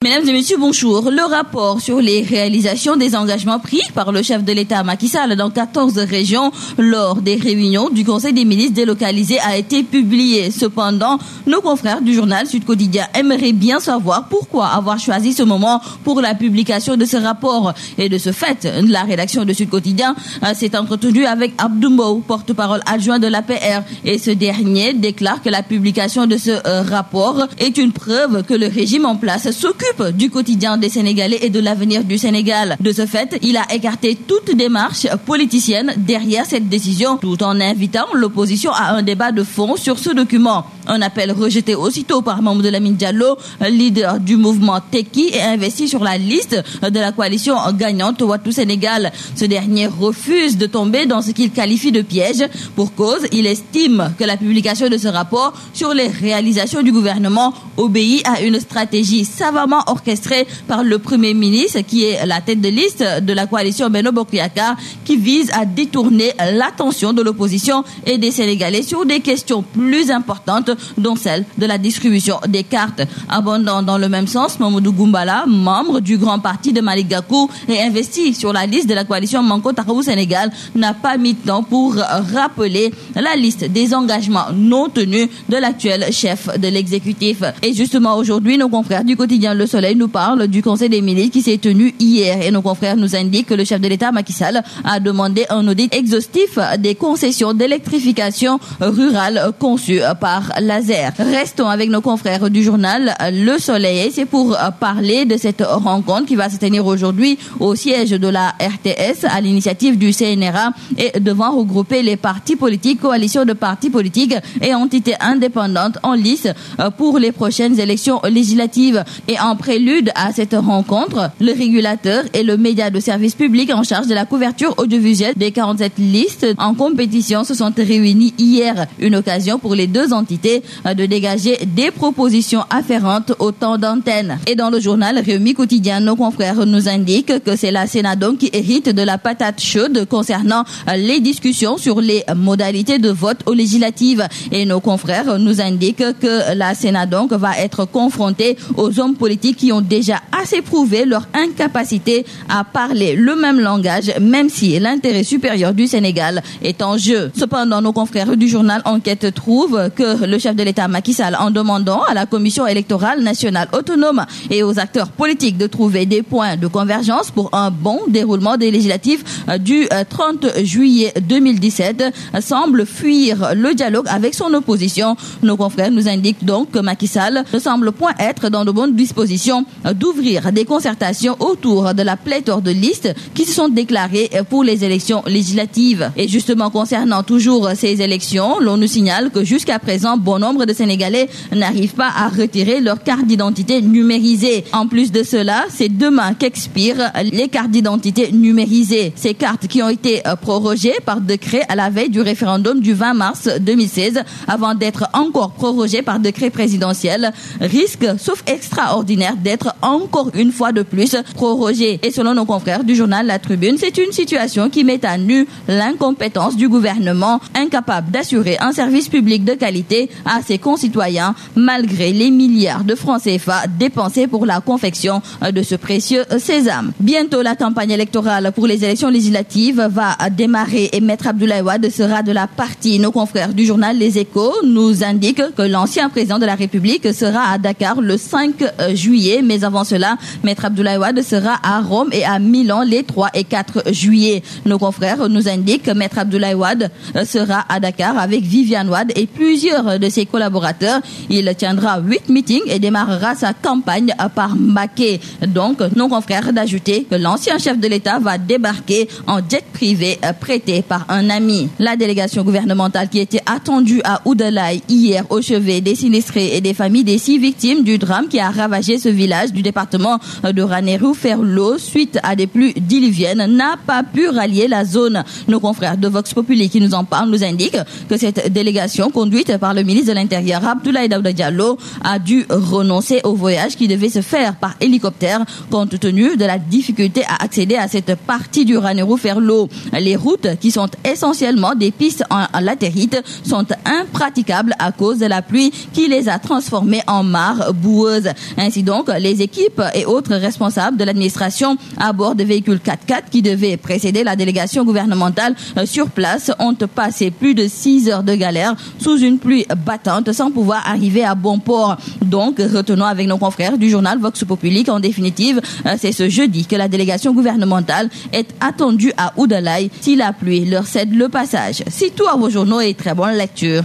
Mesdames et messieurs, bonjour. Le rapport sur les réalisations des engagements pris par le chef de l'État Macky Sall dans 14 régions lors des réunions du Conseil des ministres délocalisés a été publié. Cependant, nos confrères du journal Sud Quotidien aimeraient bien savoir pourquoi avoir choisi ce moment pour la publication de ce rapport. Et de ce fait, la rédaction de Sud Quotidien s'est entretenue avec Abdou Mbow, porte-parole adjoint de l'APR. Et ce dernier déclare que la publication de ce rapport est une preuve que le régime en place s'occupe du quotidien des Sénégalais et de l'avenir du Sénégal. De ce fait, il a écarté toute démarche politicienne derrière cette décision, tout en invitant l'opposition à un débat de fond sur ce document. Un appel rejeté aussitôt par Mamadou Lamine Diallo, leader du mouvement Tekki et investi sur la liste de la coalition gagnante Wattu Sénégal. Ce dernier refuse de tomber dans ce qu'il qualifie de piège. Pour cause, il estime que la publication de ce rapport sur les réalisations du gouvernement obéit à une stratégie savamment orchestrée par le Premier ministre, qui est la tête de liste de la coalition Benno Bokk Yakaar, qui vise à détourner l'attention de l'opposition et des Sénégalais sur des questions plus importantes, dont celle de la distribution des cartes. Abondant dans le même sens, Mamadou Goumbala, membre du grand parti de Malick Gakou et investi sur la liste de la coalition Manko Taxawu Sénégal, n'a pas mis de temps pour rappeler la liste des engagements non tenus de l'actuel chef de l'exécutif. Et justement, aujourd'hui, nos confrères du quotidien Le Soleil nous parlent du Conseil des ministres qui s'est tenu hier. Et nos confrères nous indiquent que le chef de l'État, Macky Sall, a demandé un audit exhaustif des concessions d'électrification rurale conçues par l'ASER. Restons avec nos confrères du journal Le Soleil. C'est pour parler de cette rencontre qui va se tenir aujourd'hui au siège de la RTS à l'initiative du CNRA et devant regrouper les partis politiques, coalitions de partis politiques et entités indépendantes en lice pour les prochaines élections législatives. Et en prélude à cette rencontre, le régulateur et le média de service public en charge de la couverture audiovisuelle des 47 listes en compétition se sont réunis hier. Une occasion pour les deux entités de dégager des propositions afférentes au temps d'antenne. Et dans le journal Rewmi Quotidien, nos confrères nous indiquent que c'est la Sénat qui hérite de la patate chaude concernant les discussions sur les modalités de vote aux législatives. Et nos confrères nous indiquent que la Sénat va être confrontée aux hommes politiques qui ont déjà assez prouvé leur incapacité à parler le même langage, même si l'intérêt supérieur du Sénégal est en jeu. Cependant, nos confrères du journal Enquête trouvent que le chef de l'État Macky Sall, en demandant à la Commission électorale nationale autonome et aux acteurs politiques de trouver des points de convergence pour un bon déroulement des législatives du 30 juillet 2017, semble fuir le dialogue avec son opposition. Nos confrères nous indiquent donc que Macky Sall ne semble point être dans de bonnes dispositions d'ouvrir des concertations autour de la pléthore de listes qui se sont déclarées pour les élections législatives. Et justement, concernant toujours ces élections, l'on nous signale que jusqu'à présent, bon nombre de Sénégalais n'arrivent pas à retirer leur carte d'identité numérisée. En plus de cela, c'est demain qu'expirent les cartes d'identité numérisées. Ces cartes qui ont été prorogées par décret à la veille du référendum du 20 mars 2016 avant d'être encore prorogées par décret présidentiel risquent, sauf extraordinaire, d'être encore une fois de plus prorogées. Et selon nos confrères du journal La Tribune, c'est une situation qui met à nu l'incompétence du gouvernement, incapable d'assurer un service public de qualité à ses concitoyens malgré les milliards de francs CFA dépensés pour la confection de ce précieux sésame. Bientôt, la campagne électorale pour les élections législatives va démarrer et Maître Abdoulaye Wade sera de la partie. Nos confrères du journal Les Échos nous indiquent que l'ancien président de la République sera à Dakar le 5 juillet, mais avant cela, Maître Abdoulaye Wade sera à Rome et à Milan les 3 et 4 juillet. Nos confrères nous indiquent que Maître Abdoulaye Wade sera à Dakar avec Viviane Wade et plusieurs de ses collaborateurs. Il tiendra 8 meetings et démarrera sa campagne par Mbacké. Donc, nos confrères d'ajouter que l'ancien chef de l'État va débarquer en jet privé prêté par un ami. La délégation gouvernementale qui était attendue à Oudalaye hier au chevet des sinistrés et des familles des 6 victimes du drame qui a ravagé ce village du département de Ranérou-Ferlo suite à des pluies diluviennes n'a pas pu rallier la zone. Nos confrères de Vox Populi qui nous en parlent nous indiquent que cette délégation conduite par le ministre ministre de l'Intérieur, Abdoulaye Daouda Diallo, a dû renoncer au voyage qui devait se faire par hélicoptère compte tenu de la difficulté à accéder à cette partie du Ranérou-Ferlo. Les routes, qui sont essentiellement des pistes en latérite, sont impraticables à cause de la pluie qui les a transformées en mares boueuses. Ainsi donc, les équipes et autres responsables de l'administration à bord de véhicules 4x4 qui devaient précéder la délégation gouvernementale sur place ont passé plus de 6 heures de galère sous une pluie battante sans pouvoir arriver à bon port. Donc, retenons avec nos confrères du journal Vox Populi qu'en définitive, c'est ce jeudi que la délégation gouvernementale est attendue à Oudalaye si la pluie leur cède le passage. C'est tout à vos journaux et très bonne lecture.